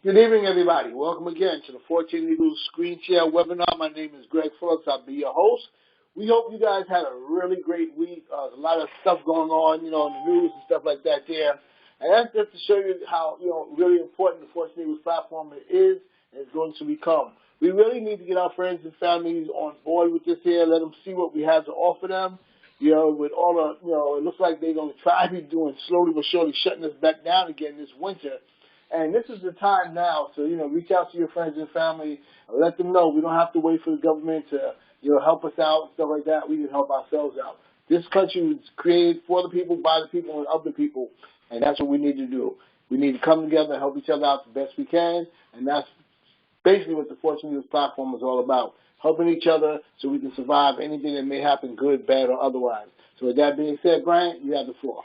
Good evening, everybody. Welcome again to the 14 Eagles Screen Share webinar. My name is Greg Phillips. I'll be your host. We hope you guys had a really great week. There's a lot of stuff going on, in the news and stuff like that there. And that's just to show you how, really important the 14 Eagles platform is and is going to become. We really need to get our friends and families on board with this here, let them see what we have to offer them. With all the, it looks like they're going to try to be doing slowly but surely shutting us back down again this winter. And this is the time now to, reach out to your friends and family and let them know we don't have to wait for the government to, help us out and stuff like that. We can help ourselves out. This country was created for the people, by the people, and of the people, and that's what we need to do. We need to come together and help each other out the best we can, and that's basically what the Fortune News platform is all about, helping each other so we can survive anything that may happen, good, bad, or otherwise. So with that being said, Brian, you have the floor.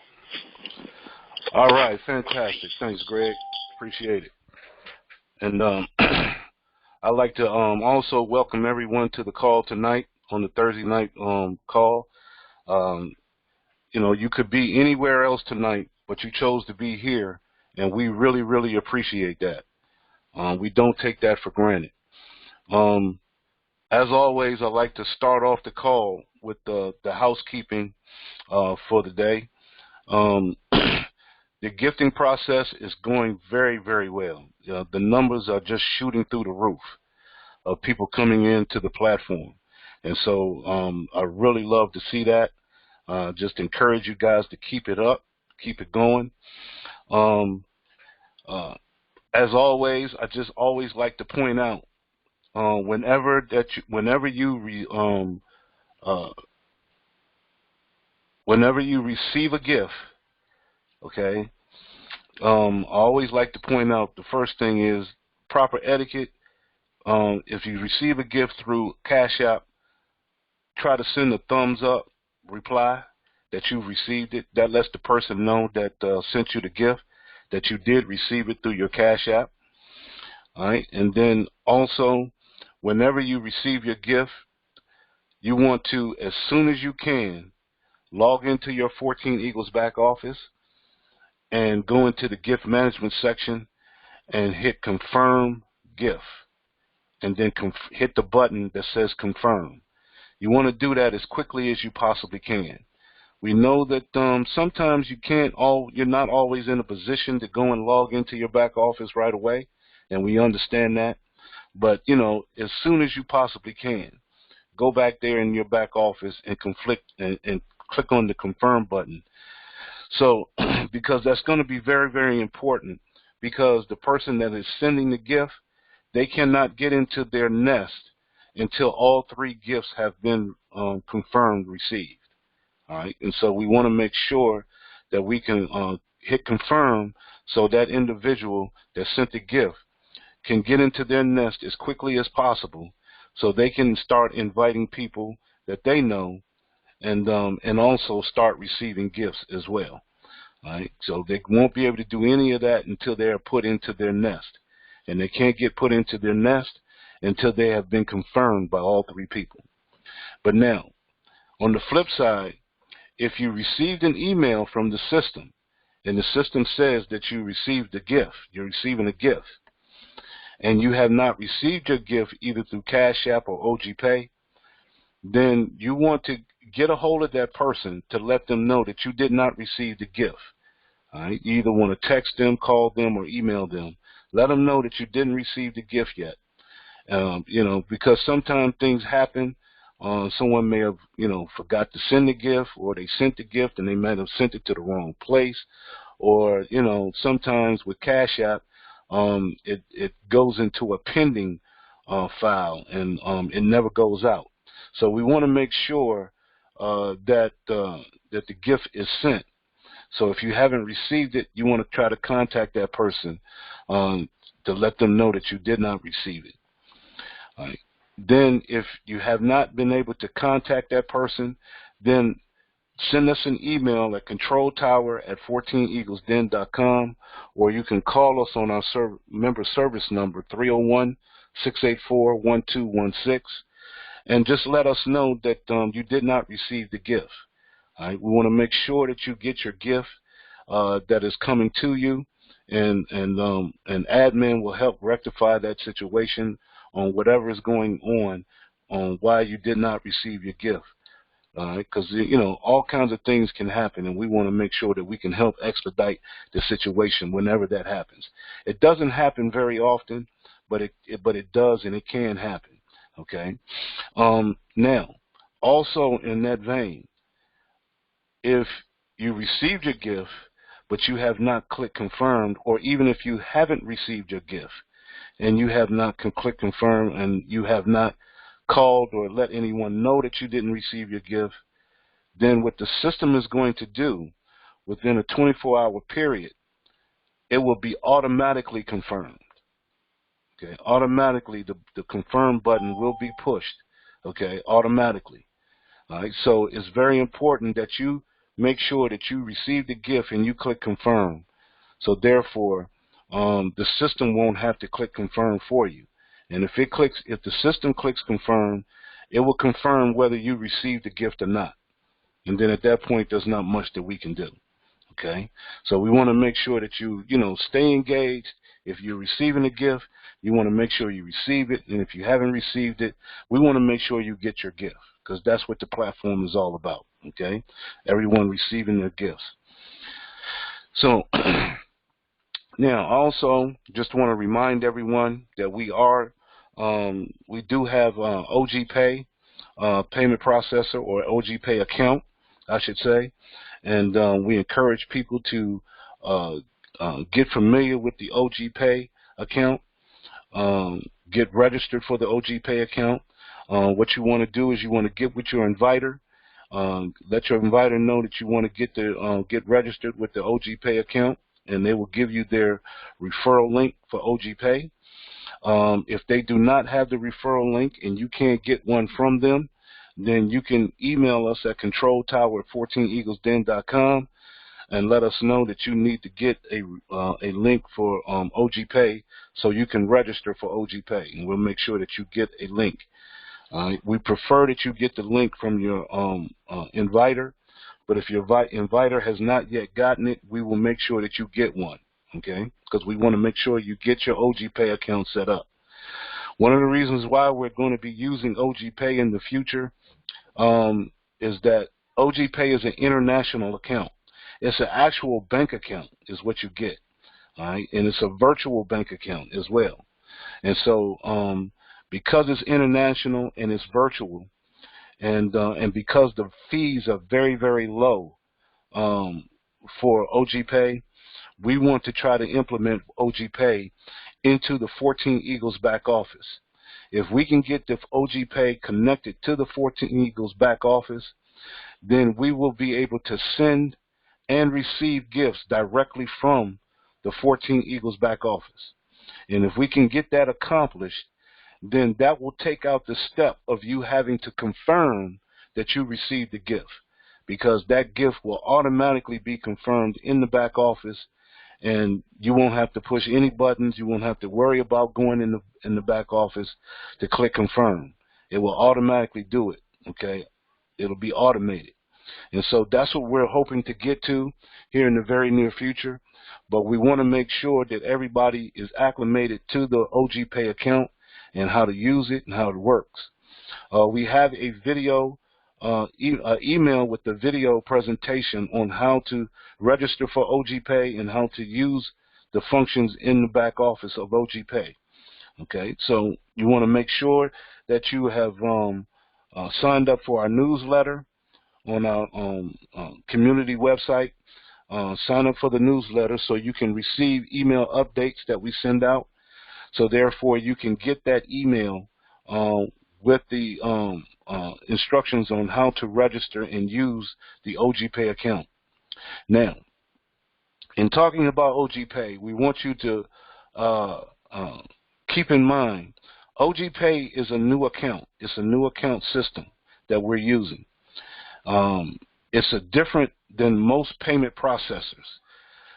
All right, fantastic. Thanks, Greg. Appreciate it. And I'd like to also welcome everyone to the call tonight on the Thursday night call. You could be anywhere else tonight, but you chose to be here, and we really, really appreciate that. We don't take that for granted. As always, I'd like to start off the call with the housekeeping for the day. The gifting process is going very, very well. The numbers are just shooting through the roof of people coming into the platform. And so I really love to see that. Just encourage you guys to keep it up, keep it going. As always, I just always like to point out, whenever you receive a gift, okay, I always like to point out the first thing is proper etiquette. If you receive a gift through Cash App, try to send a thumbs up reply that you've received it. That lets the person know that sent you the gift that you did receive it through your Cash App. All right, and then also, whenever you receive your gift, you want to, as soon as you can, log into your 14 Eagles back office and go into the gift management section and hit confirm gift, and then hit the button that says confirm. You want to do that as quickly as you possibly can. We know that sometimes you're not always in a position to go and log into your back office right away, and we understand that. But, as soon as you possibly can, go back there in your back office and click on the confirm button. So, because that's going to be very, very important, because the person that is sending the gift, they cannot get into their nest until all three gifts have been confirmed received. All right, and so we want to make sure that we can hit confirm so that individual that sent the gift can get into their nest as quickly as possible, so they can start inviting people that they know, and also start receiving gifts as well. All right, so they won't be able to do any of that until they are put into their nest, and they can't get put into their nest until they have been confirmed by all three people. But now, on the flip side, if you received an email from the system, and the system says that you received a gift, you're receiving a gift, and you have not received your gift either through Cash App or OG Pay, then you want to get a hold of that person to let them know that you did not receive the gift. All right? You either want to text them, call them, or email them. Let them know that you didn't receive the gift yet. Because sometimes things happen. Someone may have, forgot to send the gift, or they sent the gift and they might have sent it to the wrong place. Or, sometimes with Cash App, it goes into a pending file, and it never goes out. So we want to make sure that the gift is sent. So if you haven't received it, you want to try to contact that person to let them know that you did not receive it. All right. Then if you have not been able to contact that person, then send us an email at controltower@14eaglesden.com, or you can call us on our member service number, 301-684-1216, and just let us know that you did not receive the gift. All right. We want to make sure that you get your gift that is coming to you, and admin will help rectify that situation on whatever is going on why you did not receive your gift. Because all kinds of things can happen, and we want to make sure that we can help expedite the situation whenever that happens. It doesn't happen very often, but it does, and it can happen. Okay. Now, also in that vein, if you received your gift but you have not clicked confirmed, or even if you haven't received your gift and you have not clicked confirm and you have not called or let anyone know that you didn't receive your gift, then what the system is going to do within a 24-hour period, it will be automatically confirmed. Okay, automatically the confirm button will be pushed. Okay, automatically. All right, so it's very important that you make sure that you receive the gift and you click confirm. So therefore, the system won't have to click confirm for you. And if the system clicks confirm, it will confirm whether you received the gift or not. And then at that point, there's not much that we can do. Okay, so we want to make sure that you stay engaged. If you're receiving a gift, you want to make sure you receive it. And if you haven't received it, we want to make sure you get your gift, because that's what the platform is all about. Okay, everyone receiving their gifts. So now, also, just want to remind everyone that we do have OG Pay payment processor, or OG Pay account, I should say, and we encourage people to get familiar with the OG Pay account, get registered for the OG Pay account. What you want to do is you want to get with your inviter, let your inviter know that you want to get registered with the OG Pay account, and they will give you their referral link for OG Pay. If they do not have the referral link and you can't get one from them, then you can email us at controltower@14eaglesden.com and let us know that you need to get a link for OG Pay so you can register for OG Pay, and we'll make sure that you get a link. We prefer that you get the link from your inviter, but if your inviter has not yet gotten it, we will make sure that you get one, okay? Because we want to make sure you get your OG Pay account set up. One of the reasons why we're going to be using OG Pay in the future is that OG Pay is an international account. It's an actual bank account is what you get, all right? And it's a virtual bank account as well. And so because it's international and it's virtual, and because the fees are very, very low for OG Pay, we want to try to implement OG Pay into the 14 Eagles back office. If we can get the OG Pay connected to the 14 Eagles back office, then we will be able to send and receive gifts directly from the 14 Eagles back office. And if we can get that accomplished, then that will take out the step of you having to confirm that you received the gift, because that gift will automatically be confirmed in the back office, and you won't have to push any buttons. You won't have to worry about going in the back office to click confirm. It will automatically do it, okay? It'll be automated. And so that's what we're hoping to get to here in the very near future. But we want to make sure that everybody is acclimated to the OG Pay account and how to use it and how it works. We have a video, email with the video presentation on how to register for OG Pay and how to use the functions in the back office of OG Pay. Okay, so you want to make sure that you have signed up for our newsletter on our community website. Sign up for the newsletter so you can receive email updates that we send out. So therefore, you can get that email with the instructions on how to register and use the OG Pay account. Now, in talking about OG Pay, we want you to keep in mind, OG Pay is a new account. It's a new account system that we're using. It's different than most payment processors.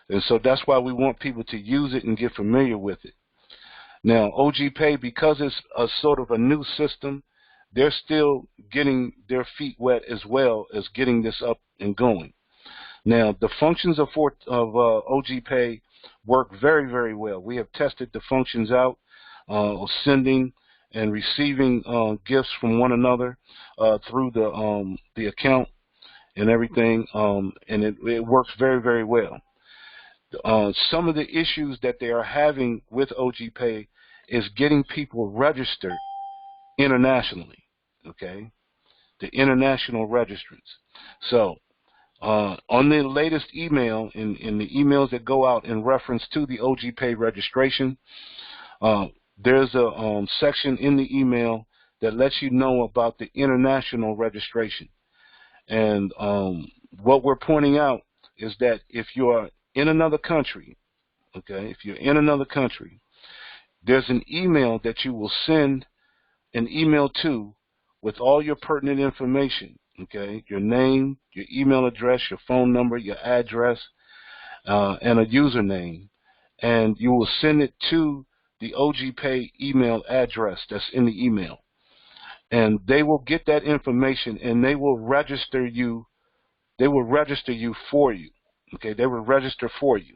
And so that's why we want people to use it and get familiar with it. Now, OG Pay, because it's a sort of a new system, they're still getting their feet wet as well as getting this up and going. Now, the functions of OG Pay work very, very well. We have tested the functions out of sending and receiving gifts from one another through the account and everything, and it works very, very well. Some of the issues that they are having with OGPay is getting people registered internationally, okay? The international registrants. So on the latest email, in the emails that go out in reference to the OGPay registration, there's a section in the email that lets you know about the international registration. And what we're pointing out is that if you're in another country, okay, if you're in another country, there's an email that you will send an email to with all your pertinent information, okay, your name, your email address, your phone number, your address, and a username, and you will send it to the OGPay email address that's in the email. And they will get that information and they will register you. They will register you for you. Okay, they will register for you.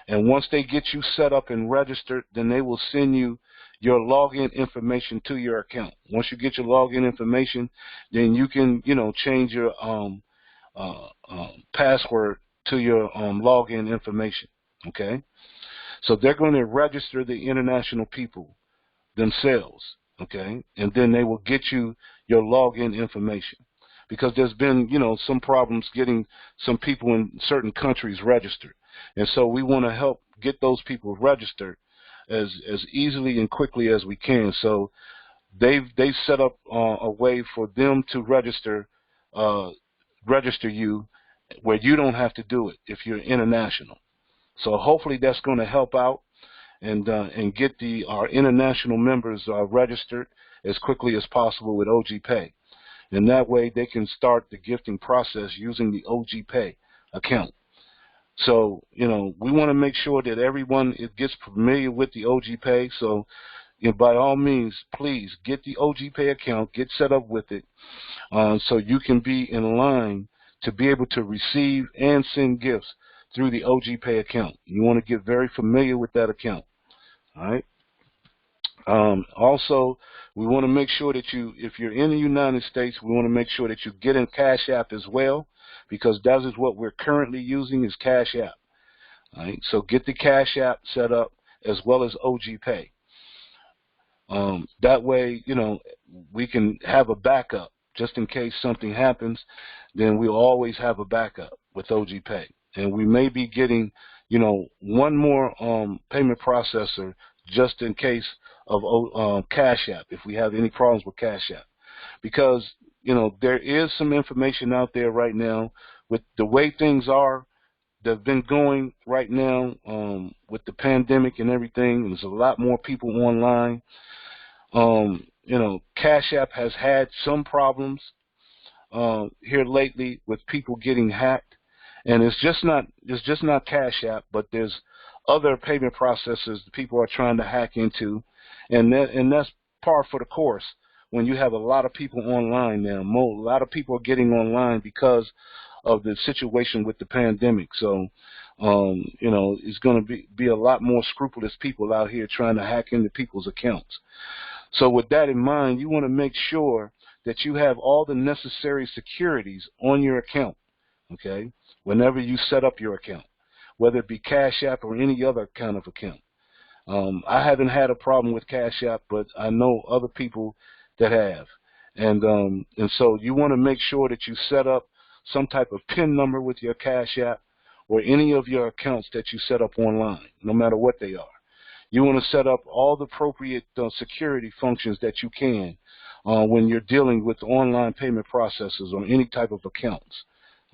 And once they get you set up and registered, then they will send you your login information to your account. Once you get your login information, then you can, change your password to your login information. Okay, so they're going to register the international people themselves. Okay, and then they will get you your login information, because there's been, some problems getting some people in certain countries registered, and so we want to help get those people registered as easily and quickly as we can. So they've set up a way for them to register you where you don't have to do it if you're international. So hopefully that's going to help out and get our international members registered as quickly as possible with OGPay. And that way they can start the gifting process using the OGPay account. So, we want to make sure that everyone gets familiar with the OGPay. So, by all means, please get the OGPay account, get set up with it, so you can be in line to be able to receive and send gifts through the OGPay account. You want to get very familiar with that account. All right. Also, we want to make sure that if you're in the United States, we want to make sure that you get in Cash App as well, because that is what we're currently using is Cash App. All right. So get the Cash App set up as well as OGPay. That way, we can have a backup just in case something happens. Then we'll always have a backup with OGPay, and we may be getting, one more payment processor just in case of Cash App, if we have any problems with Cash App. Because, there is some information out there right now with the way things are that have been going right now with the pandemic and everything. There's a lot more people online. Cash App has had some problems here lately with people getting hacked. And it's just not Cash App, but there's other payment processors that people are trying to hack into, and that's par for the course. When you have a lot of people online now, a lot of people are getting online because of the situation with the pandemic. So, it's going to be a lot more scrupulous people out here trying to hack into people's accounts. So with that in mind, you want to make sure that you have all the necessary securities on your account. Okay, whenever you set up your account, whether it be Cash App or any other kind of account. I haven't had a problem with Cash App, but I know other people that have. And so you want to make sure that you set up some type of PIN number with your Cash App or any of your accounts that you set up online, no matter what they are. You want to set up all the appropriate security functions that you can when you're dealing with online payment processors on any type of accounts.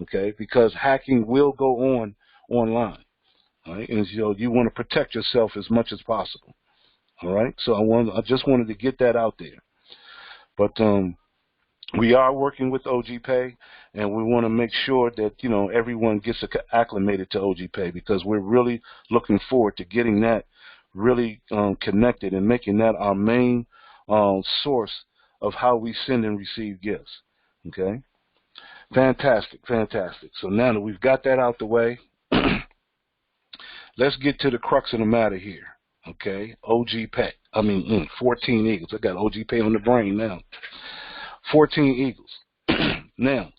Okay, because hacking will go on online. All right, and you want to protect yourself as much as possible. All right, so I just wanted to get that out there. But we are working with OGPay, and we want to make sure that everyone gets acclimated to OGPay, because we're really looking forward to getting that really connected and making that our main source of how we send and receive gifts. Okay. Fantastic, fantastic. So now that we've got that out the way, let's get to the crux of the matter here. Okay, OG Pay. 14 Eagles. I got OG Pay on the brain now. 14 Eagles. Now,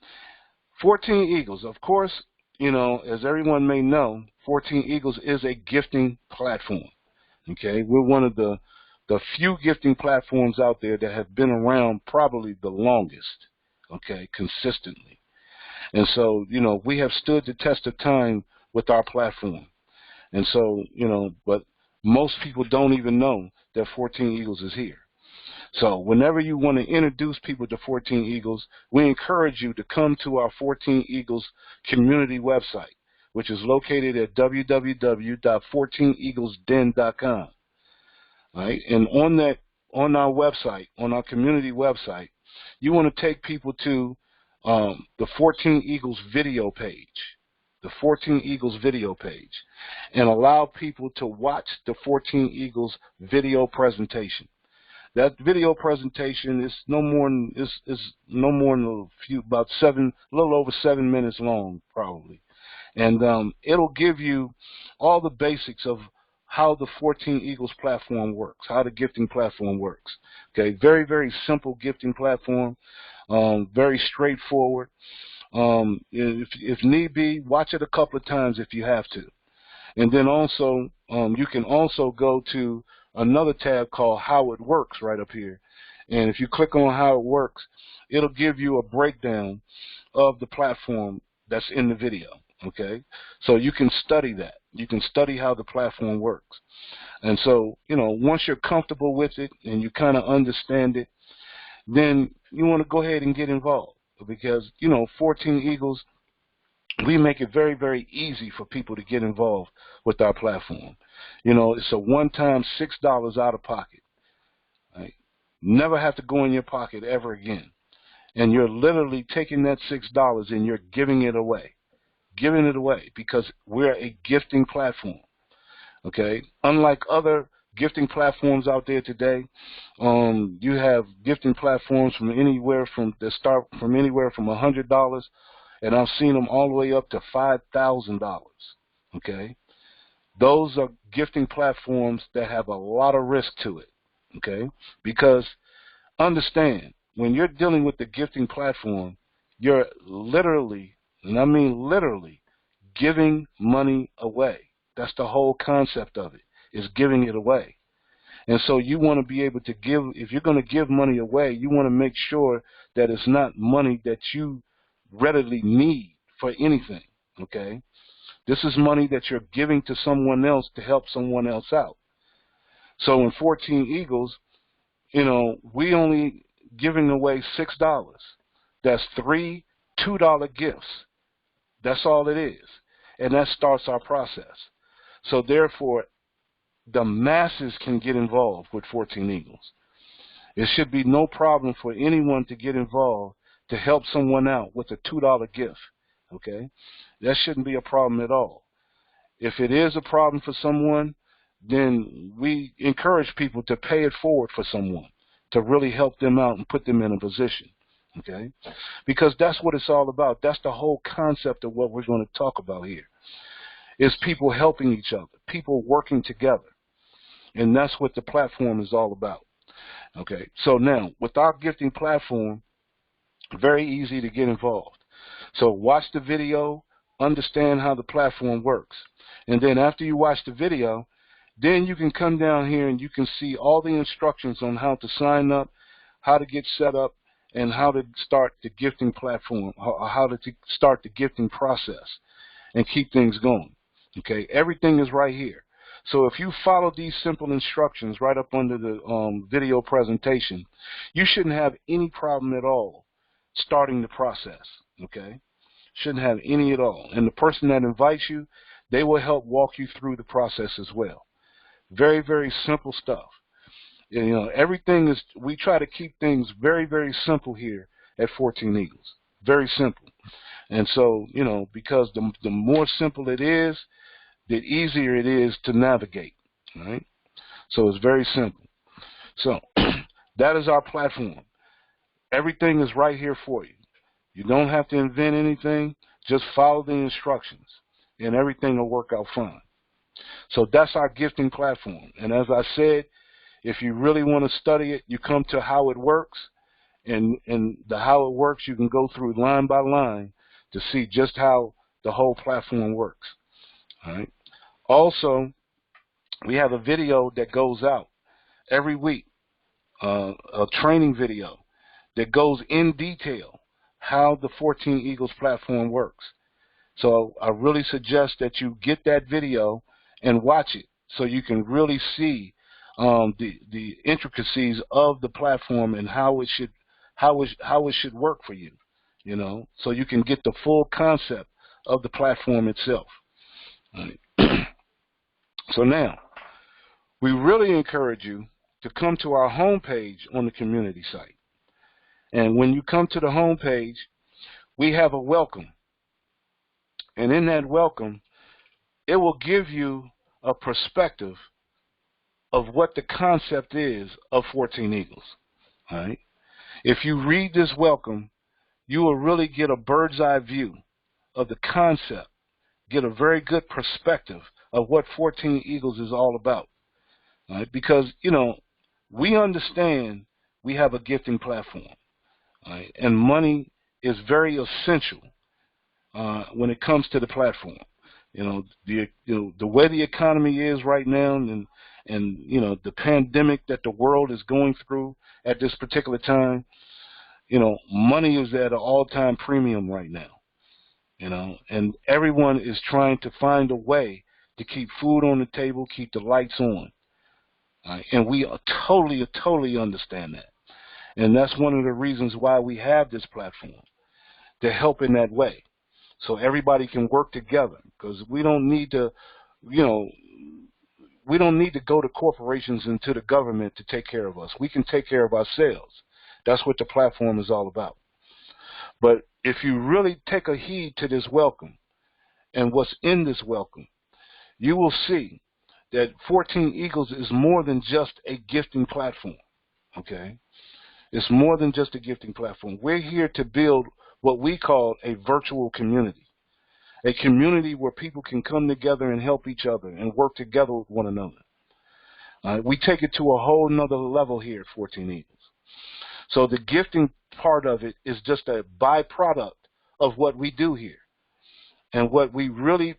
14 Eagles, of course, as everyone may know, 14 Eagles is a gifting platform. Okay, we're one of the few gifting platforms out there that have been around probably the longest, okay, consistently. And so, we have stood the test of time with our platform. And so, but most people don't even know that 14 Eagles is here. So whenever you want to introduce people to 14 Eagles, we encourage you to come to our 14 Eagles community website, which is located at www.14eaglesden.com. Right? And on our website, on our community website, you want to take people to the 14 Eagles video page, and allow people to watch the 14 Eagles video presentation. That video presentation is no more than a little over 7 minutes long, probably, and it'll give you all the basics of how the 14 Eagles platform works, how the gifting platform works. Okay, very, very simple gifting platform, very straightforward. If need be, watch it a couple of times if you have to. And then also, you can also go to another tab called How It Works right up here. And if you click on How It Works, it'll give you a breakdown of the platform that's in the video. Okay, so you can study that. You can study how the platform works. And so, once you're comfortable with it and you kind of understand it, then you want to go ahead and get involved, because, 14 Eagles, we make it very, very easy for people to get involved with our platform. It's a one-time $6 out of pocket. Right? Never have to go in your pocket ever again. And you're literally taking that $6 and you're giving it away. Because we're a gifting platform. Okay? Unlike other gifting platforms out there today, you have gifting platforms from anywhere from $100, and I've seen them all the way up to $5,000. Okay? Those are gifting platforms that have a lot of risk to it. Okay? Because understand, when you're dealing with the gifting platform, you're literally, and I mean literally, giving money away. That's the whole concept of it, is giving it away. And so you want to be able to give, if you're going to give money away, you want to make sure that it's not money that you readily need for anything, okay? This is money that you're giving to someone else to help someone else out. So in 14 Eagles, we only giving away $6. That's 3 $2 gifts. That's all it is. And that starts our process. So therefore, the masses can get involved with 14 Eagles. It should be no problem for anyone to get involved to help someone out with a $2 gift. Okay? That shouldn't be a problem at all. If it is a problem for someone, then we encourage people to pay it forward for someone to really help them out and put them in a position. Okay? Because that's what it's all about. That's the whole concept of what we're going to talk about here. Is people helping each other, people working together. And that's what the platform is all about. Okay? So now, with our gifting platform, very easy to get involved. So watch the video, understand how the platform works. And then after you watch the video, then you can come down here and you can see all the instructions on how to sign up, how to get set up, and how to start the gifting platform, how to start the gifting process and keep things going. Okay, everything is right here. So if you follow these simple instructions right up under the video presentation, you shouldn't have any problem at all starting the process. Okay, shouldn't have any at all. And the person that invites you, they will help walk you through the process as well. Very, very simple stuff. Everything is, we try to keep things very, very simple here at 14 Eagles. Very simple. And so, because the more simple it is, the easier it is to navigate, right? So it's very simple. So that is our platform. Everything is right here for you. You don't have to invent anything. Just follow the instructions, and everything will work out fine. So that's our gifting platform. And as I said, if you really want to study it, you come to how it works. And the how it works, you can go through line by line to see just how the whole platform works. All right. Also, we have a video that goes out every week, a training video that goes in detail how the 14 Eagles platform works. So I really suggest that you get that video and watch it so you can really see the intricacies of the platform and how it should work for you, you know, so you can get the full concept of the platform itself. All right. So now, we really encourage you to come to our homepage on the community site. And when you come to the homepage, we have a welcome. And in that welcome, it will give you a perspective of what the concept is of 14 Eagles. All right? If you read this welcome, you will really get a bird's eye view of the concept, get a very good perspective of what 14 Eagles is all about. All right? Because, you know, we understand we have a gifting platform. All right? And money is very essential when it comes to the platform. You know, the way the economy is right now, and you know, the pandemic that the world is going through at this particular time, you know, money is at an all-time premium right now. You know, and everyone is trying to find a way to keep food on the table, keep the lights on. And we totally understand that. And that's one of the reasons why we have this platform, to help in that way. So everybody can work together, because we don't need to, you know, we don't need to go to corporations and to the government to take care of us. We can take care of ourselves. That's what the platform is all about. But if you really take a heed to this welcome and what's in this welcome, you will see that 14 Eagles is more than just a gifting platform, okay? It's more than just a gifting platform. We're here to build what we call a virtual community, a community where people can come together and help each other and work together with one another. We take it to a whole nother level here at 14 Eagles. So the gifting part of it is just a byproduct of what we do here. And what we really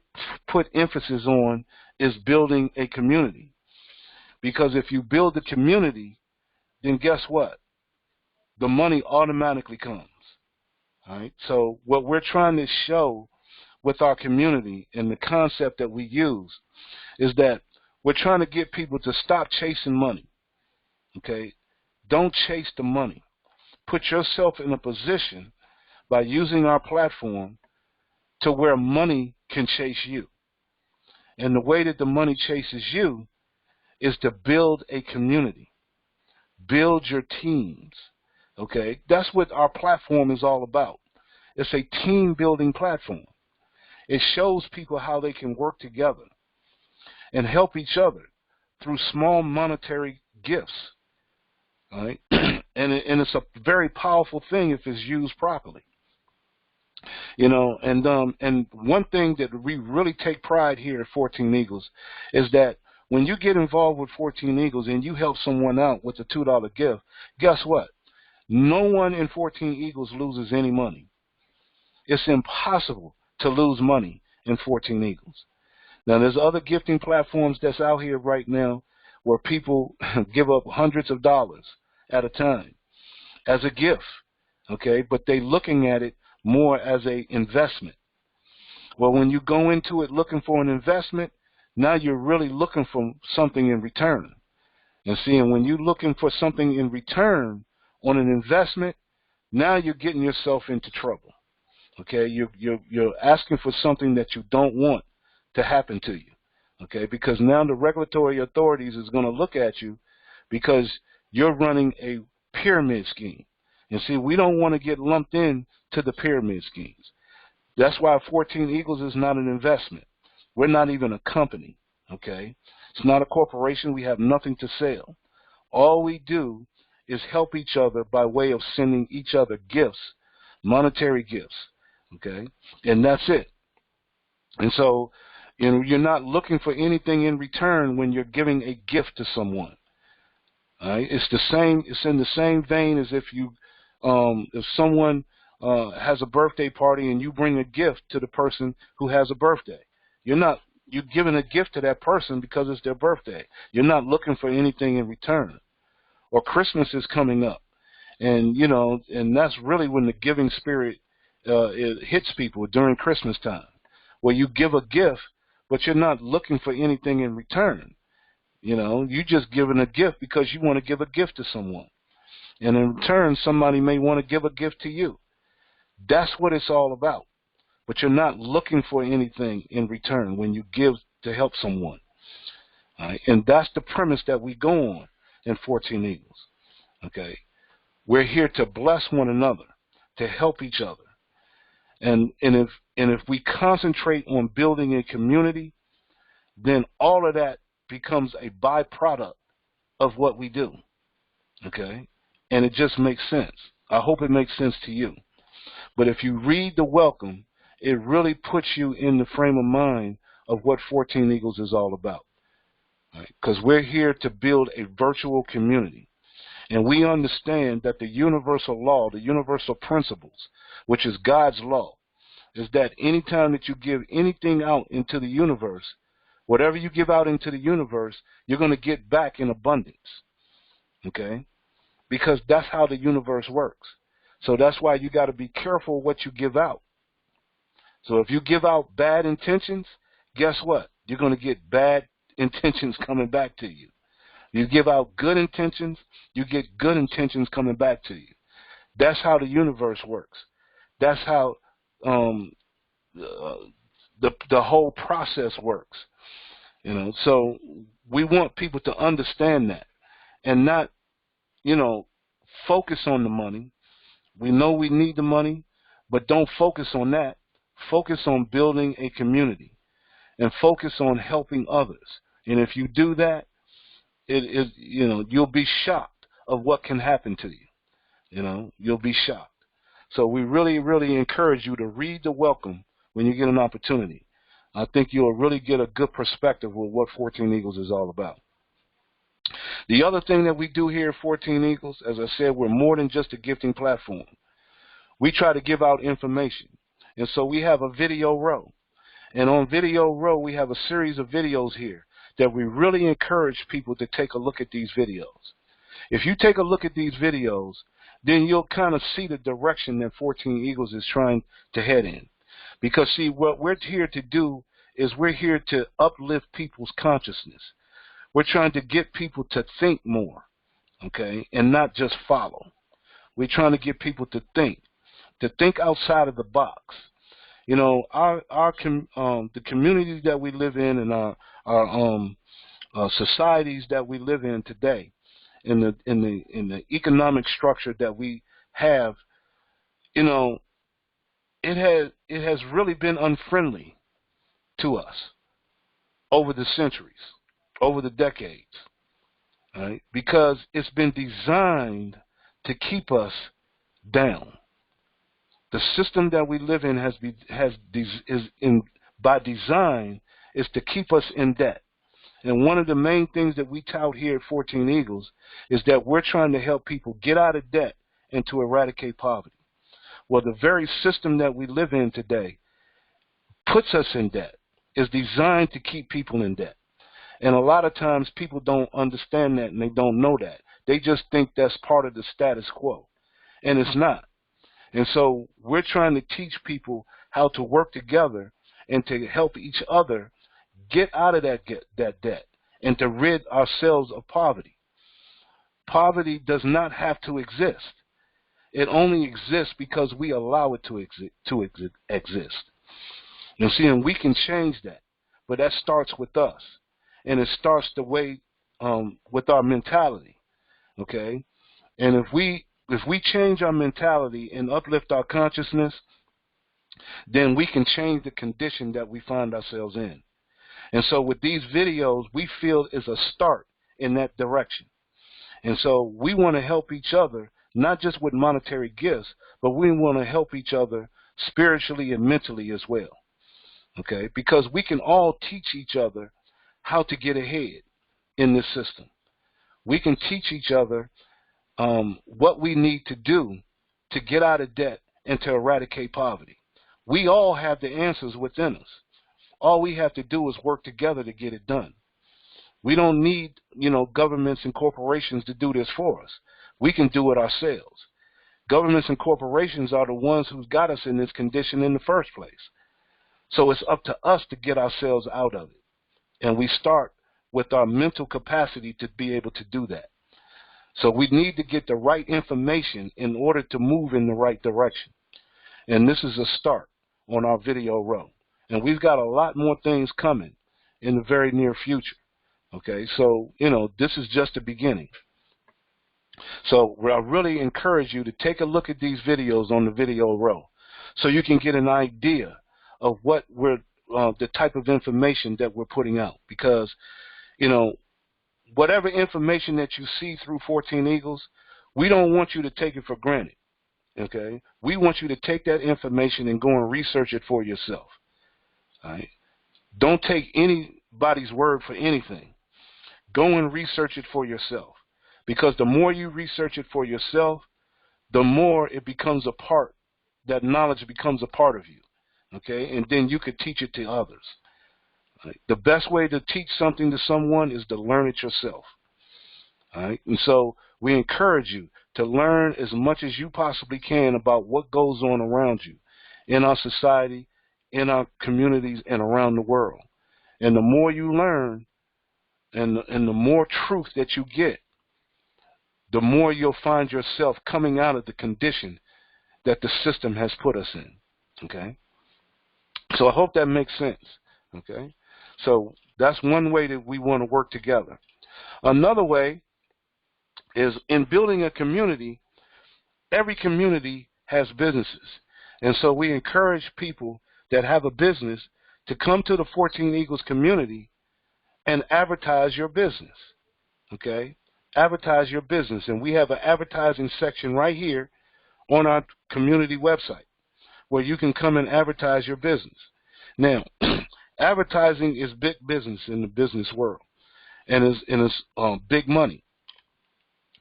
put emphasis on is building a community. Because if you build a community, then guess what? The money automatically comes. All right? So what we're trying to show with our community and the concept that we use is that we're trying to get people to stop chasing money. Okay? Don't chase the money. Put yourself in a position by using our platform to where money can chase you. And the way that the money chases you is to build a community. Build your teams. Okay? That's what our platform is all about. It's a team-building platform. It shows people how they can work together and help each other through small monetary gifts. All right? And it's a very powerful thing if it's used properly. You know, and one thing that we really take pride here at 14 Eagles is that when you get involved with 14 Eagles and you help someone out with a $2 gift, guess what? No one in 14 Eagles loses any money. It's impossible to lose money in 14 Eagles. Now, there's other gifting platforms that's out here right now where people give up hundreds of dollars at a time as a gift, okay? But they're looking at it more as an investment. Well, when you go into it looking for an investment, now you're really looking for something in return. And seeing when you're looking for something in return on an investment, now you're getting yourself into trouble. Okay, you're asking for something that you don't want to happen to you. Okay, because now the regulatory authorities is going to look at you because you're running a pyramid scheme. And see, we don't want to get lumped in to the pyramid schemes. That's why 14 Eagles is not an investment. We're not even a company. Okay, it's not a corporation. We have nothing to sell. All we do is help each other by way of sending each other gifts, monetary gifts. Okay, and that's it. And so, You're not looking for anything in return when you're giving a gift to someone. All right? It's the same. It's in the same vein as if someone has a birthday party and you bring a gift to the person who has a birthday. You're giving a gift to that person because it's their birthday. You're not looking for anything in return. Or Christmas is coming up, and that's really when the giving spirit it hits people during Christmas time, where you give a gift, but you're not looking for anything in return. You just giving a gift because you want to give a gift to someone, and in return, somebody may want to give a gift to you. That's what it's all about. But you're not looking for anything in return when you give to help someone. All right? And that's the premise that we go on in 14 Eagles. Okay? We're here to bless one another, to help each other. And if we concentrate on building a community, then all of that becomes a byproduct of what we do. Okay? And it just makes sense. I hope it makes sense to you. But if you read the welcome, it really puts you in the frame of mind of what 14 Eagles is all about. Because we're here to build a virtual community. And we understand that the universal law, the universal principles, which is God's law, is that anytime that you give anything out into the universe, whatever you give out into the universe, you're going to get back in abundance. Okay? Because that's how the universe works. So that's why you got to be careful what you give out. So if you give out bad intentions, guess what? You're going to get bad intentions coming back to you. You give out good intentions, you get good intentions coming back to you. That's how the universe works. That's how the whole process works. So we want people to understand that and not, focus on the money. We know we need the money, but don't focus on that. Focus on building a community and focus on helping others. And if you do that, you'll be shocked of what can happen to you. You'll be shocked. So we really, really encourage you to read the welcome when you get an opportunity. I think you'll really get a good perspective of what 14 Eagles is all about. The other thing that we do here at 14 Eagles, as I said, we're more than just a gifting platform. We try to give out information. And so we have a video row. And on Video Row, we have a series of videos here that we really encourage people to take a look at these videos. If you take a look at these videos, then you'll kind of see the direction that 14 Eagles is trying to head in. Because, see, what we're here to do is we're here to uplift people's consciousness. We're trying to get people to think more, okay, and not just follow. We're trying to get people to think outside of the box. The communities that we live in and our societies that we live in today, in the economic structure that we have, it has really been unfriendly to us over the centuries, over the decades, right? Because it's been designed to keep us down. The system that we live in by design is to keep us in debt. And one of the main things that we tout here at 14 Eagles is that we're trying to help people get out of debt and to eradicate poverty. Well, the very system that we live in today puts us in debt, is designed to keep people in debt. And a lot of times people don't understand that and they don't know that. They just think that's part of the status quo. And it's not. And so we're trying to teach people how to work together and to help each other get out of that debt and to rid ourselves of poverty. Poverty does not have to exist. It only exists because we allow it to exist. You see, and we can change that, but that starts with us, and it starts the way with our mentality. Okay, and if we change our mentality and uplift our consciousness, then we can change the condition that we find ourselves in. And so with these videos, we feel is a start in that direction. And so we want to help each other, not just with monetary gifts, but we want to help each other spiritually and mentally as well. okay? Because we can all teach each other how to get ahead in this system. We can teach each other what we need to do to get out of debt and to eradicate poverty. We all have the answers within us. All we have to do is work together to get it done. We don't need, governments and corporations to do this for us. We can do it ourselves. Governments and corporations are the ones who's got us in this condition in the first place. So it's up to us to get ourselves out of it. And we start with our mental capacity to be able to do that. So we need to get the right information in order to move in the right direction. And this is a start on our video row. And we've got a lot more things coming in the very near future. Okay, so, this is just the beginning. So I really encourage you to take a look at these videos on the video row so you can get an idea of what the type of information that we're putting out. Because, whatever information that you see through 14 Eagles, we don't want you to take it for granted. Okay, we want you to take that information and go and research it for yourself. All right, don't take anybody's word for anything. Go and research it for yourself, because the more you research it for yourself, the more it becomes a part, that knowledge becomes a part of you, okay? And then you could teach it to others. Right? The best way to teach something to someone is to learn it yourself. All right? And so we encourage you to learn as much as you possibly can about what goes on around you, in our society, in our communities, and around the world. And the more you learn, and the more truth that you get, the more you'll find yourself coming out of the condition that the system has put us in, okay? So I hope that makes sense, okay? So that's one way that we want to work together. Another way is in building a community. Every community has businesses, and so we encourage people that have a business to come to the 14 Eagles community and advertise your business, okay? Advertise your business. And we have an advertising section right here on our community website where you can come and advertise your business. Now, advertising is big business in the business world, and it's big money.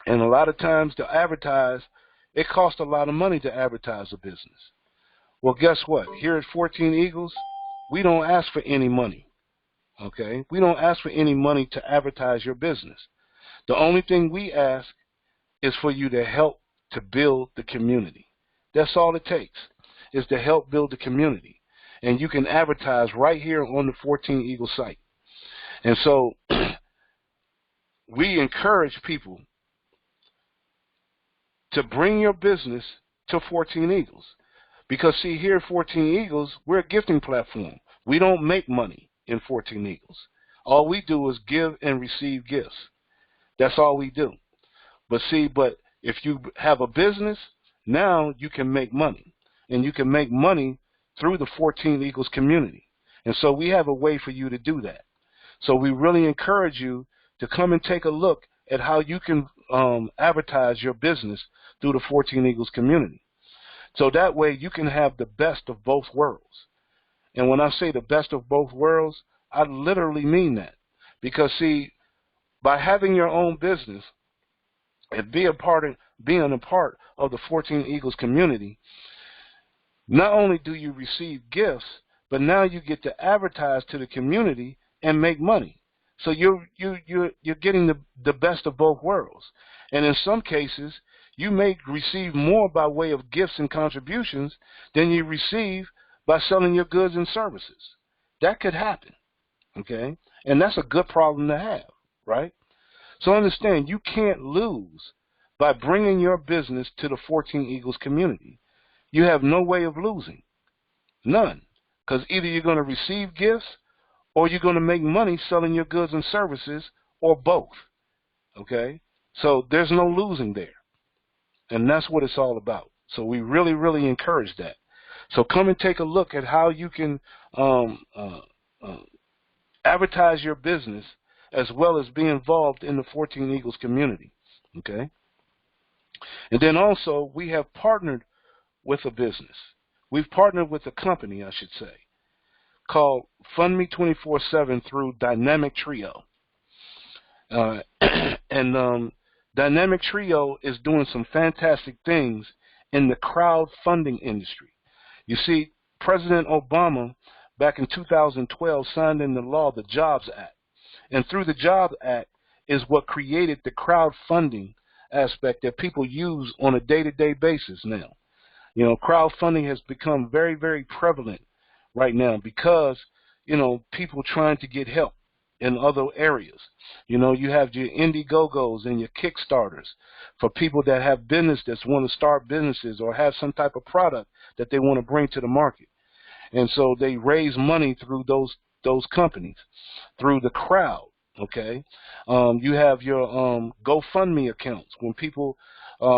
And a lot of times to advertise, it costs a lot of money to advertise a business. Well, guess what? Here at 14 Eagles, we don't ask for any money. Okay, we don't ask for any money to advertise your business. The only thing we ask is for you to help to build the community. That's all it takes, is to help build the community. And you can advertise right here on the 14 Eagles site. And so we encourage people to bring your business to 14 Eagles. Because, see, here at 14 Eagles, we're a gifting platform. We don't make money in 14 Eagles. All we do is give and receive gifts. That's all we do. But if you have a business, now you can make money. And you can make money through the 14 Eagles community. And so we have a way for you to do that. So we really encourage you to come and take a look at how you can advertise your business through the 14 Eagles community. So that way you can have the best of both worlds. And when I say the best of both worlds, I literally mean that. Because, see, by having your own business and being a part of the 14 Eagles community, not only do you receive gifts, but now you get to advertise to the community and make money. So you're getting the best of both worlds. And in some cases, you may receive more by way of gifts and contributions than you receive by selling your goods and services. That could happen, okay? And that's a good problem to have, right? So understand, you can't lose by bringing your business to the 14 Eagles community. You have no way of losing, none, because either you're going to receive gifts or you're going to make money selling your goods and services, or both, okay? So there's no losing there, and that's what it's all about. So we really, really encourage that. So come and take a look at how you can advertise your business as well as be involved in the 14 Eagles community, okay? And then also we have partnered with a business. We've partnered with a company, I should say, called Fund Me 24/7 through Dynamic Trio. And Dynamic Trio is doing some fantastic things in the crowdfunding industry. You see, President Obama, back in 2012, signed into law the Jobs Act. And through the Jobs Act is what created the crowdfunding aspect that people use on a day-to-day basis now. You know, crowdfunding has become very, very prevalent right now because, you know, people trying to get help in other areas. You know, you have your Indiegogos and your Kickstarters for people that have business that want to start businesses or have some type of product that they want to bring to the market. And so they raise money through those companies, through the crowd, okay? You have your GoFundMe accounts when people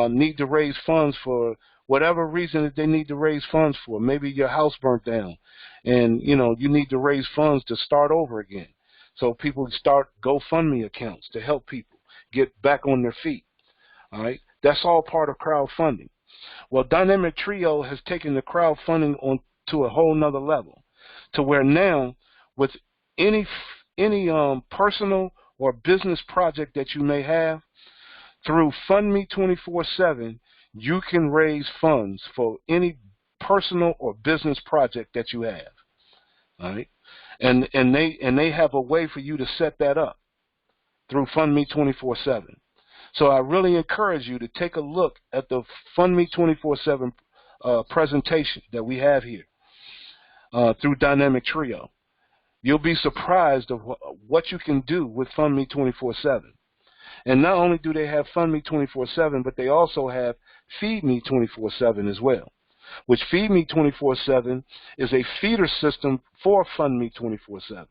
need to raise funds for whatever reason that they need to raise funds for. Maybe your house burnt down and, you know, you need to raise funds to start over again. So people start GoFundMe accounts to help people get back on their feet. All right, that's all part of crowdfunding. Well, Dynamic Trio has taken the crowdfunding on to a whole nother level, to where now with any personal or business project that you may have, through Fund Me 24/7, you can raise funds for any personal or business project that you have. All right. And they have a way for you to set that up through Fund Me 24/7. So I really encourage you to take a look at the Fund Me 24/7 presentation that we have here through Dynamic Trio. You'll be surprised of what you can do with Fund Me 24/7. And not only do they have Fund Me 24/7, but they also have Feed Me 24/7 as well, which Feed Me 24/7 is a feeder system for Fund Me 24/7.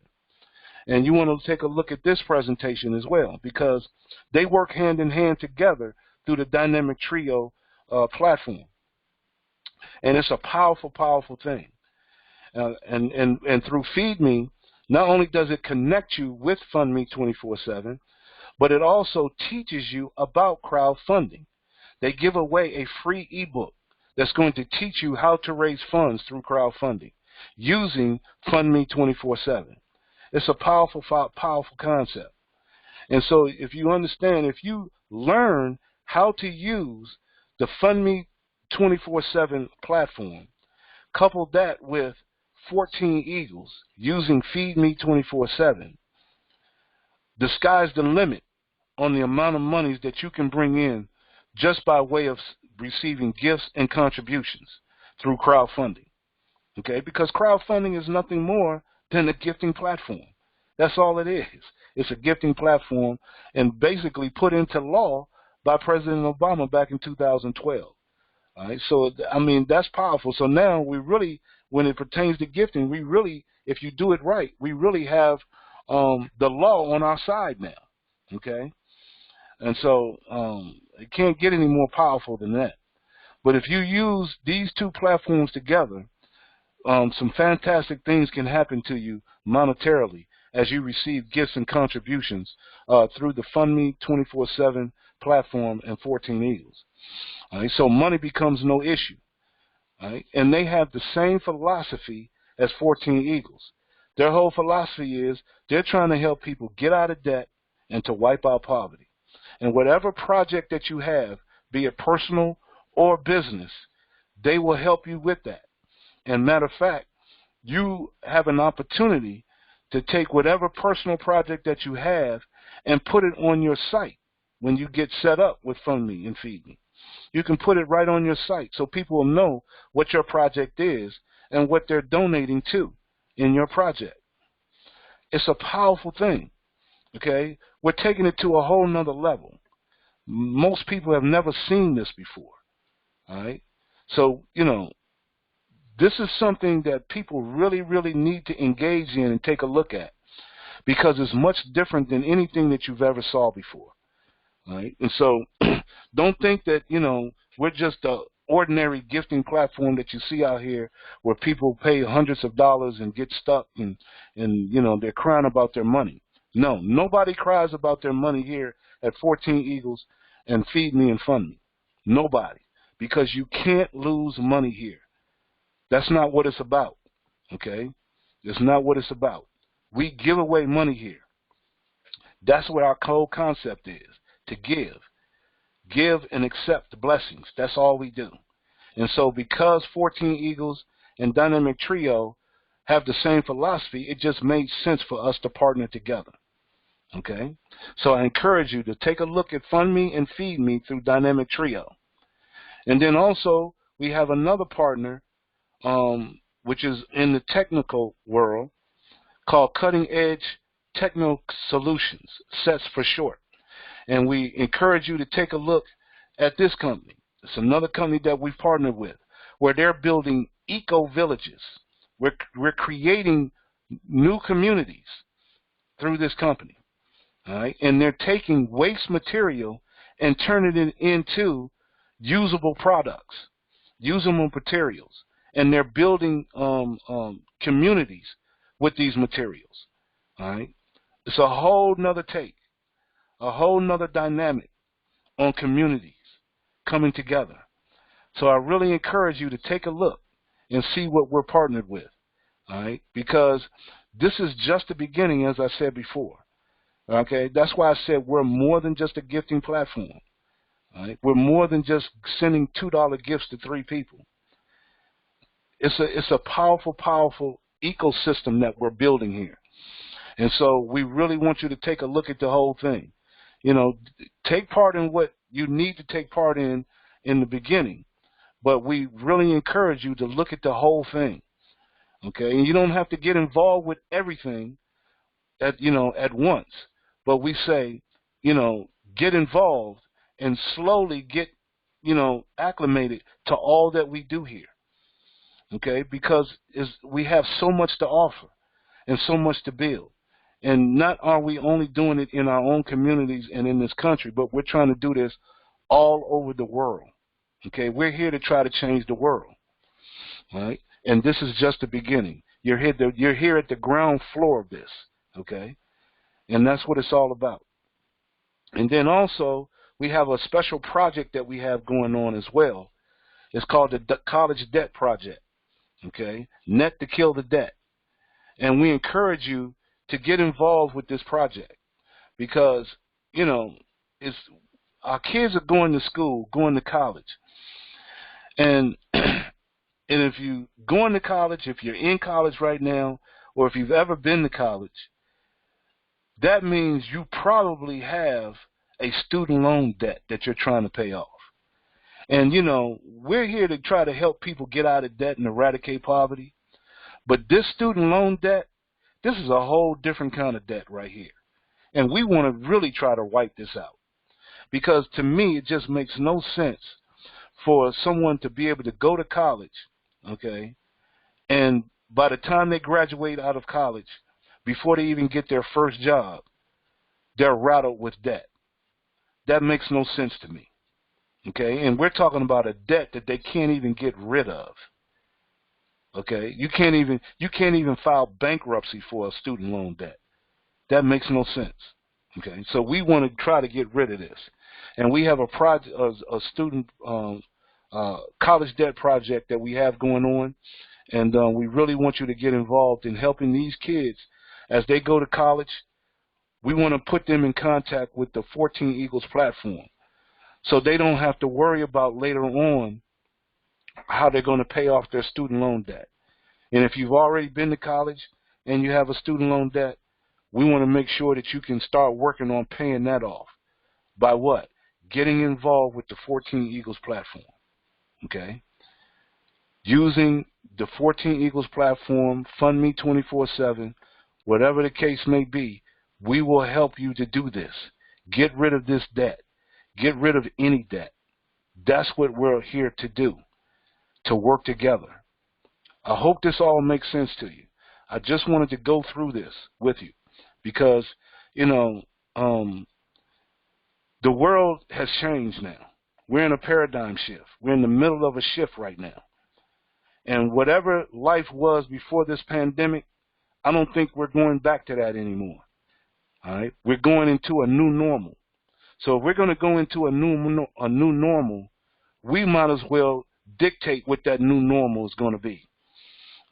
And you want to take a look at this presentation as well, because they work hand in hand together through the Dynamic Trio platform. And it's a powerful, powerful thing. And through Feed Me, not only does it connect you with Fund Me 24/7, but it also teaches you about crowdfunding. They give away a free ebook that's going to teach you how to raise funds through crowdfunding using Fund Me 24/7. It's a powerful, powerful concept. And so if you understand, if you learn how to use the Fund Me 24/7 platform, couple that with 14 Eagles using Feed Me 24/7, the sky's the limit on the amount of monies that you can bring in just by way of receiving gifts and contributions through crowdfunding. Okay, because crowdfunding is nothing more than a gifting platform. That's all it is. It's a gifting platform, and basically put into law by President Obama back in 2012. All right, so I mean that's powerful. So now we really, when it pertains to gifting, we really, if you do it right, we really have the law on our side now. Okay, and so it can't get any more powerful than that. But if you use these two platforms together, some fantastic things can happen to you monetarily as you receive gifts and contributions through the Fund Me 24/7 platform and 14 Eagles. All right, so money becomes no issue. All right, and they have the same philosophy as 14 Eagles. Their whole philosophy is they're trying to help people get out of debt and to wipe out poverty. And whatever project that you have, be it personal or business, they will help you with that. And matter of fact, you have an opportunity to take whatever personal project that you have and put it on your site when you get set up with Fund Me and Feed Me. You can put it right on your site so people will know what your project is and what they're donating to in your project. It's a powerful thing, okay? We're taking it to a whole nother level. Most people have never seen this before, all right? So, you know, this is something that people really, really need to engage in and take a look at, because it's much different than anything that you've ever saw before. All right? And so don't think that, you know, we're just an ordinary gifting platform that you see out here where people pay hundreds of dollars and get stuck and you know, they're crying about their money. No, nobody cries about their money here at 14 Eagles and Feed Me and Fund Me. Nobody. Because you can't lose money here. That's not what it's about, okay? It's not what it's about. We give away money here. That's what our whole concept is, to give. Give and accept the blessings. That's all we do. And so because 14 Eagles and Dynamic Trio have the same philosophy, it just made sense for us to partner together. Okay? So I encourage you to take a look at Fund Me and Feed Me through Dynamic Trio. And then also we have another partner, which is in the technical world, called Cutting Edge Techno Solutions, CETS for short. And we encourage you to take a look at this company. It's another company that we've partnered with, where they're building eco-villages. We're creating new communities through this company. All right? And they're taking waste material and turning it into usable products, usable materials. And they're building communities with these materials. All right? It's a whole nother take, a whole nother dynamic on communities coming together. So I really encourage you to take a look and see what we're partnered with. All right? Because this is just the beginning, as I said before. Okay? That's why I said we're more than just a gifting platform. All right? We're more than just sending $2 gifts to 3 people. It's a powerful, powerful ecosystem that we're building here. And so we really want you to take a look at the whole thing. You know, take part in what you need to take part in the beginning. But we really encourage you to look at the whole thing. Okay? And you don't have to get involved with everything at once. But we say, get involved and slowly get, acclimated to all that we do here. Okay? Because we have so much to offer and so much to build. And not are we only doing it in our own communities and in this country, but we're trying to do this all over the world. Okay? We're here to try to change the world. All right? And this is just the beginning. You're here at the ground floor of this. Okay? And that's what it's all about. And then also, we have a special project that we have going on as well. It's called the College Debt Project. Okay? Net to Kill the Debt. And we encourage you to get involved with this project because, our kids are going to school, going to college. And if you going to college, if you're in college right now, or if you've ever been to college, that means you probably have a student loan debt that you're trying to pay off. And, we're here to try to help people get out of debt and eradicate poverty. But this student loan debt, this is a whole different kind of debt right here. And we want to really try to wipe this out. Because to me, it just makes no sense for someone to be able to go to college, okay, and by the time they graduate out of college, before they even get their first job, they're rattled with debt. That makes no sense to me, okay? And we're talking about a debt that they can't even get rid of. Okay, you can't even file bankruptcy for a student loan debt. That makes no sense. Okay, so we want to try to get rid of this, and we have a student college debt project that we have going on, and we really want you to get involved in helping these kids as they go to college. We want to put them in contact with the 14 Eagles platform, so they don't have to worry about later on how they're going to pay off their student loan debt. And if you've already been to college and you have a student loan debt, we want to make sure that you can start working on paying that off. By what? Getting involved with the 14 Eagles platform. Okay? Using the 14 Eagles platform, Fund Me 24/7, whatever the case may be, we will help you to do this. Get rid of this debt. Get rid of any debt. That's what we're here to do, to work together. I hope this all makes sense to you. I just wanted to go through this with you because, the world has changed now. We're in a paradigm shift. We're in the middle of a shift right now. And whatever life was before this pandemic, I don't think we're going back to that anymore. All right? We're going into a new normal. So if we're going to go into a new normal, we might as well dictate what that new normal is going to be.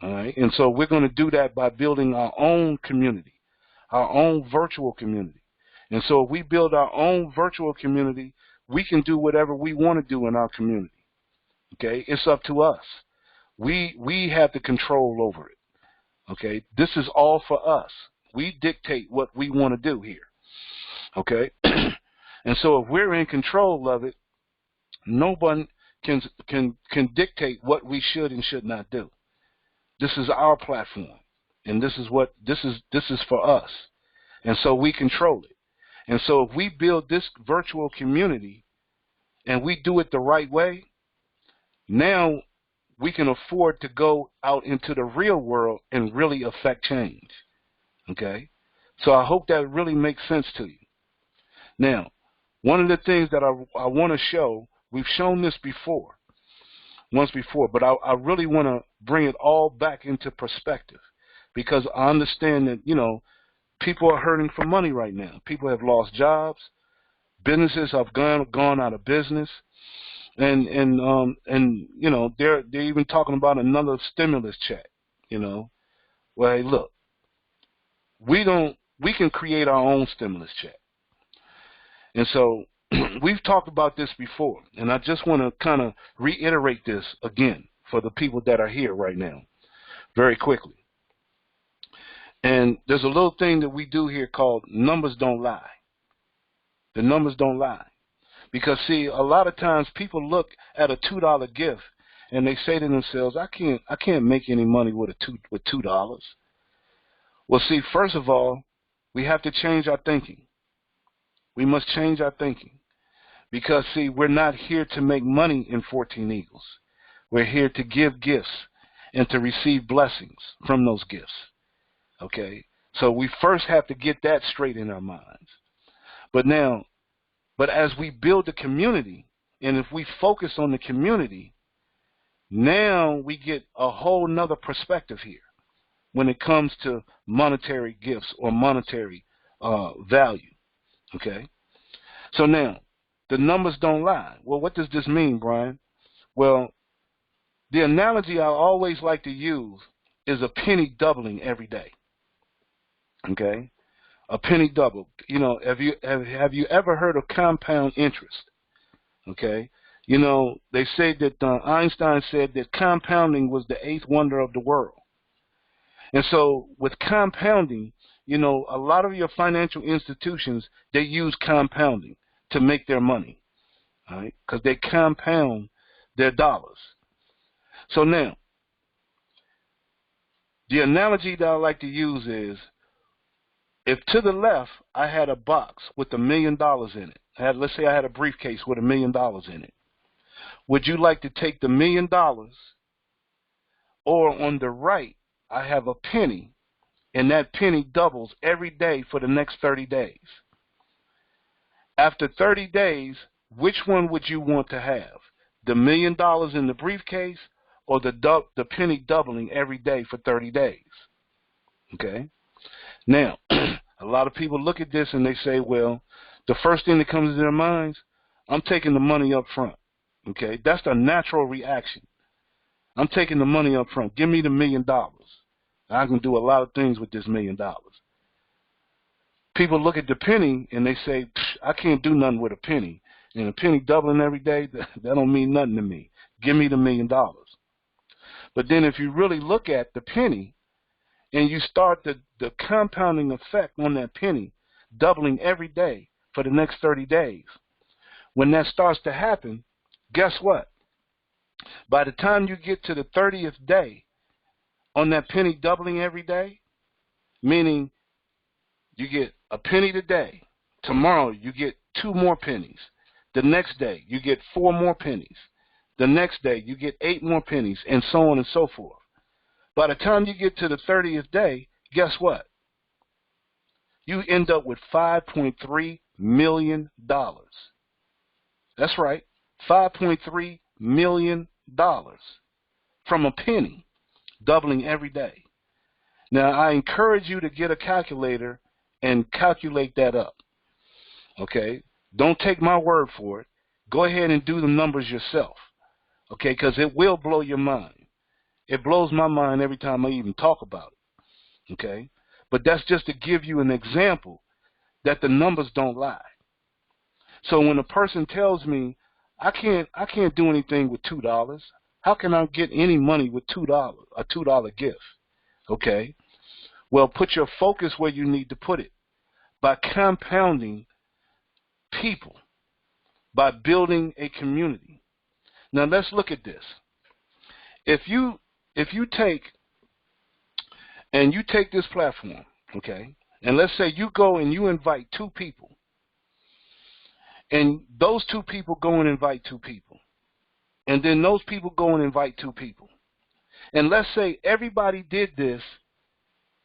All right. And so we're going to do that by building our own community, our own virtual community. And so if we build our own virtual community, we can do whatever we want to do in our community. Okay. It's up to us. We have the control over it. Okay. This is all for us. We dictate what we want to do here. Okay. And so if we're in control of it, no one can dictate what we should and should not do. This is our platform, and this is for us, and so we control it. And so if we build this virtual community and we do it the right way, now we can afford to go out into the real world and really affect change. Okay? So I hope that really makes sense to you. Now, one of the things that I want to show, we've shown this once before, but I really want to bring it all back into perspective, because I understand that, you know, people are hurting for money right now. People have lost jobs. Businesses have gone out of business. And you know, they're even talking about another stimulus check, you know. Well, hey, look, we can create our own stimulus check. And so we've talked about this before, and I just want to kind of reiterate this again for the people that are here right now very quickly. And there's a little thing that we do here called numbers don't lie. The numbers don't lie. Because, see, a lot of times people look at a $2 gift and they say to themselves, I can't make any money with $2. Well, see, first of all, we have to change our thinking. We must change our thinking. Because, see, we're not here to make money in 14 Eagles. We're here to give gifts and to receive blessings from those gifts. Okay? So we first have to get that straight in our minds. But as we build the community, and if we focus on the community, now we get a whole nother perspective here when it comes to monetary gifts or monetary value. Okay? So now, the numbers don't lie. Well, what does this mean, Brian? Well, the analogy I always like to use is a penny doubling every day. Okay? A penny double. You know, have you ever heard of compound interest? Okay? You know, they say that Einstein said that compounding was the 8th wonder of the world. And so with compounding, you know, a lot of your financial institutions, they use compounding to make their money, all right? Because they compound their dollars. So now, the analogy that I like to use is, if to the left I had a box with $1 million in it, let's say I had a briefcase with $1 million in it, would you like to take the $1 million, or on the right I have a penny, and that penny doubles every day for the next 30 days? After 30 days, which one would you want to have? The $1 million in the briefcase, or the penny doubling every day for 30 days? Okay? Now, a lot of people look at this and they say, well, the first thing that comes to their minds, I'm taking the money up front. Okay? That's the natural reaction. I'm taking the money up front. Give me the $1 million. I can do a lot of things with this $1 million. People look at the penny and they say, I can't do nothing with a penny. And a penny doubling every day, that don't mean nothing to me. Give me the $1 million. But then if you really look at the penny and you start the compounding effect on that penny, doubling every day for the next 30 days, when that starts to happen, guess what? By the time you get to the 30th day on that penny doubling every day, meaning you get a penny today, tomorrow you get 2 more pennies, the next day you get 4 more pennies, the next day you get 8 more pennies, and so on and so forth. By the time you get to the 30th day, guess what? You end up with $5.3 million. That's right, $5.3 million from a penny, doubling every day. Now, I encourage you to get a calculator and calculate that up. Okay? Don't take my word for it. Go ahead and do the numbers yourself. Okay? Because it will blow your mind. It blows my mind every time I even talk about it. Okay? But that's just to give you an example that the numbers don't lie. So when a person tells me, I can't do anything with $2, how can I get any money with $2, a $2 gift? Okay? Well, put your focus where you need to put it. By compounding people, by building a community. Now let's look at this. If you take this platform, okay, and let's say you go and you invite 2 people, and those 2 people go and invite 2 people, and then those people go and invite 2 people, and let's say everybody did this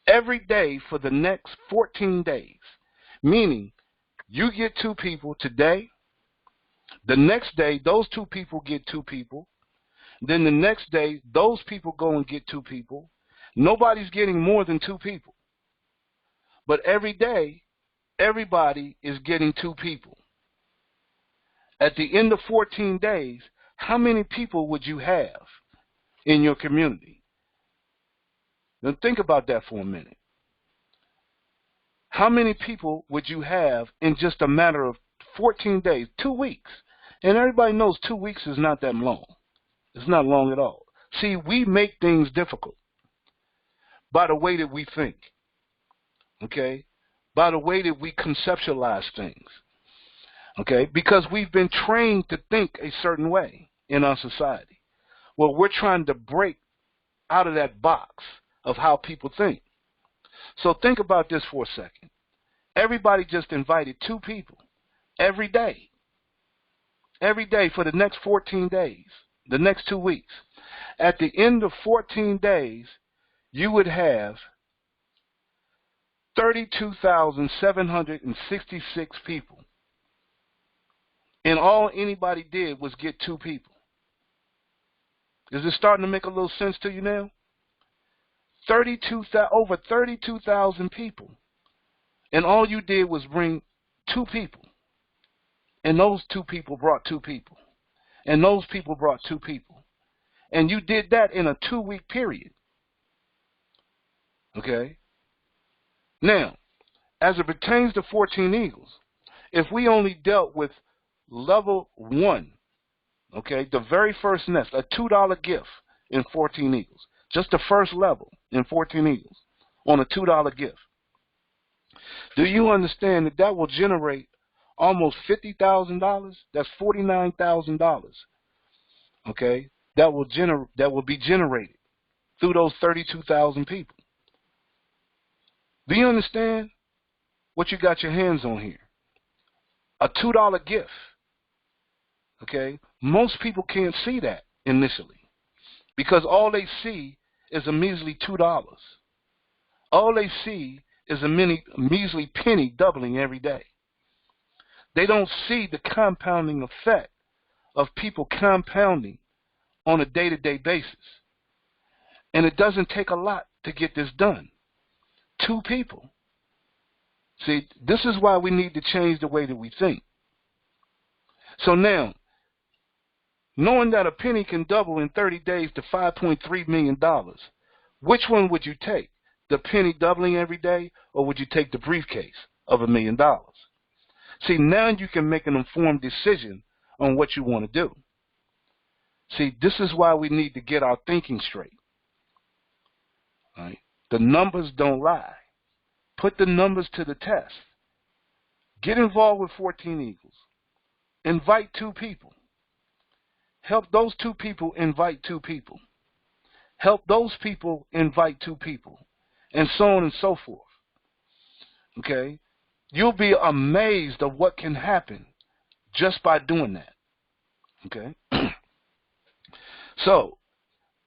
every day for the next 14 days, meaning you get 2 people today, the next day those 2 people get 2 people, then the next day those people go and get 2 people. Nobody's getting more than 2 people. But every day, everybody is getting 2 people. At the end of 14 days, how many people would you have in your community? Now think about that for a minute. How many people would you have in just a matter of 14 days, 2 weeks? And everybody knows 2 weeks is not that long. It's not long at all. See, we make things difficult by the way that we think, okay? By the way that we conceptualize things, okay? Because we've been trained to think a certain way in our society. Well, we're trying to break out of that box of how people think. So think about this for a second. Everybody just invited 2 people every day for the next 14 days, the next 2 weeks. At the end of 14 days, you would have 32,766 people. And all anybody did was get 2 people. Is it starting to make a little sense to you now? Over 32,000 people. And all you did was bring 2 people. And those 2 people brought 2 people. And those people brought 2 people. And you did that in a 2-week period. Okay? Now, as it pertains to 14 Eagles, if we only dealt with level 1, okay, the very first nest, a $2 gift in 14 Eagles, just the first level in 14 Eagles on a $2 gift, do you understand that that will generate almost $50,000? That's $49,000, okay, that will be generated through those 32,000 people. Do you understand what you got your hands on here? A $2 gift. Okay? Most people can't see that initially because all they see is a measly $2. All they see is a measly penny doubling every day. They don't see the compounding effect of people compounding on a day-to-day basis. And it doesn't take a lot to get this done. 2 people. See, this is why we need to change the way that we think. So now, knowing that a penny can double in 30 days to $5.3 million, which one would you take? The penny doubling every day, or would you take the briefcase of $1 million? See, now you can make an informed decision on what you want to do. See, this is why we need to get our thinking straight. All right? The numbers don't lie. Put the numbers to the test. Get involved with 14 Eagles. Invite 2 people. Help those 2 people invite 2 people. Help those people invite 2 people. And so on and so forth. Okay? You'll be amazed of what can happen just by doing that. Okay? So,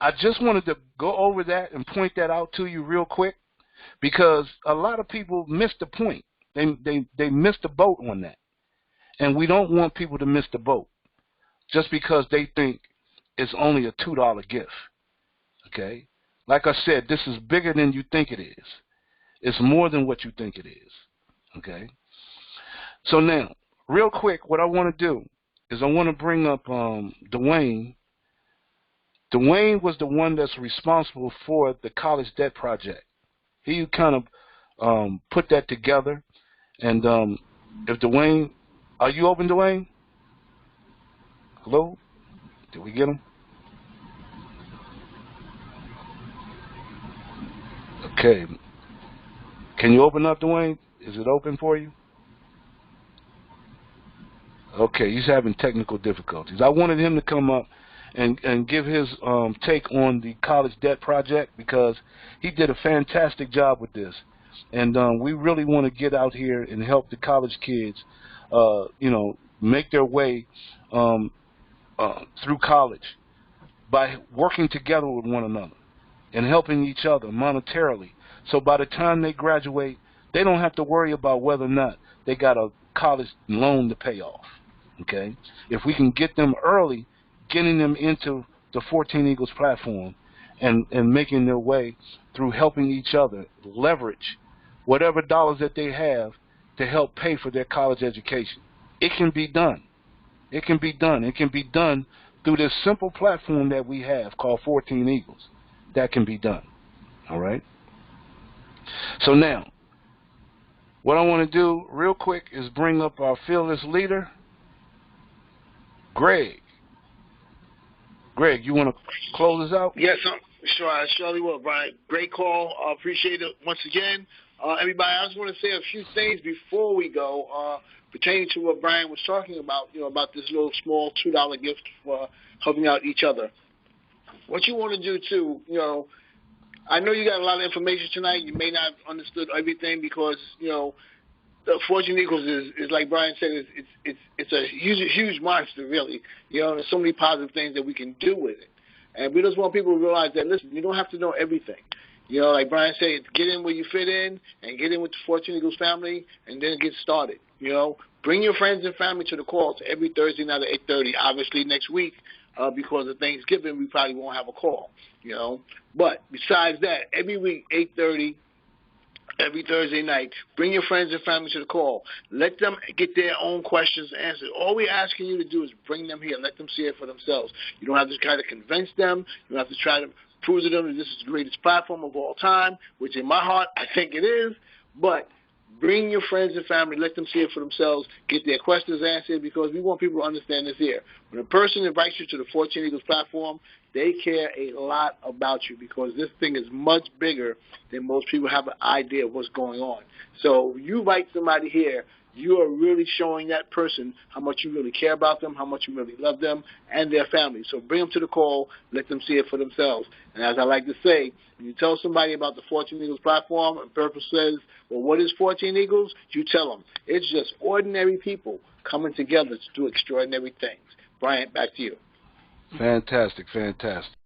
I just wanted to go over that and point that out to you real quick because a lot of people miss the point. They miss the boat on that. And we don't want people to miss the boat just because they think it's only a $2 gift. Okay? Like I said, this is bigger than you think it is. It's more than what you think it is. Okay? So now, real quick, what I want to do is I want to bring up Dwayne Dwayne was the one that's responsible for the college debt project. He kind of put that together. And if Dwayne, are you open, Dwayne? Hello? Did we get him? Okay. Can you open up, Dwayne? Is it open for you? Okay, he's having technical difficulties. I wanted him to come up and give his take on the college debt project, because he did a fantastic job with this. And we really want to get out here and help the college kids, make their way through college by working together with one another and helping each other monetarily. So by the time they graduate, they don't have to worry about whether or not they got a college loan to pay off. Okay? If we can get them early, getting them into the 14 Eagles platform and making their way through helping each other leverage whatever dollars that they have to help pay for their college education. It can be done. It can be done. It can be done through this simple platform that we have called 14 Eagles. That can be done. All right? So now, what I want to do real quick is bring up our fearless leader, Greg. Greg, you want to close us out? Yes, sure. I surely will, Brian. Great call. Appreciate it once again. Everybody, I just want to say a few things before we go pertaining to what Brian was talking about, about this little small $2 gift for helping out each other. What you want to do, too, I know you got a lot of information tonight. You may not have understood everything because, the 14 Eagles is like Brian said, it's a huge monster, really. There's so many positive things that we can do with it. And we just want people to realize that, listen, you don't have to know everything. Like Brian said, get in where you fit in and get in with the 14 Eagles family and then get started. Bring your friends and family to the calls every Thursday night at 8:30. Obviously, next week, because of Thanksgiving, we probably won't have a call, But besides that, every week, 8:30, every Thursday night, bring your friends and family to the call. Let them get their own questions answered. All we're asking you to do is bring them here. Let them see it for themselves. You don't have to try to convince them. You don't have to try to prove to them that this is the greatest platform of all time, which in my heart, I think it is. But bring your friends and family. Let them see it for themselves. Get their questions answered, because we want people to understand this here. When a person invites you to the 14 Eagles platform, they care a lot about you, because this thing is much bigger than most people have an idea of what's going on. So you invite somebody here, you are really showing that person how much you really care about them, how much you really love them and their family. So bring them to the call, let them see it for themselves. And as I like to say, when you tell somebody about the 14 Eagles platform and Purple says, well, what is 14 Eagles? You tell them. It's just ordinary people coming together to do extraordinary things. Bryant, back to you. Fantastic, fantastic.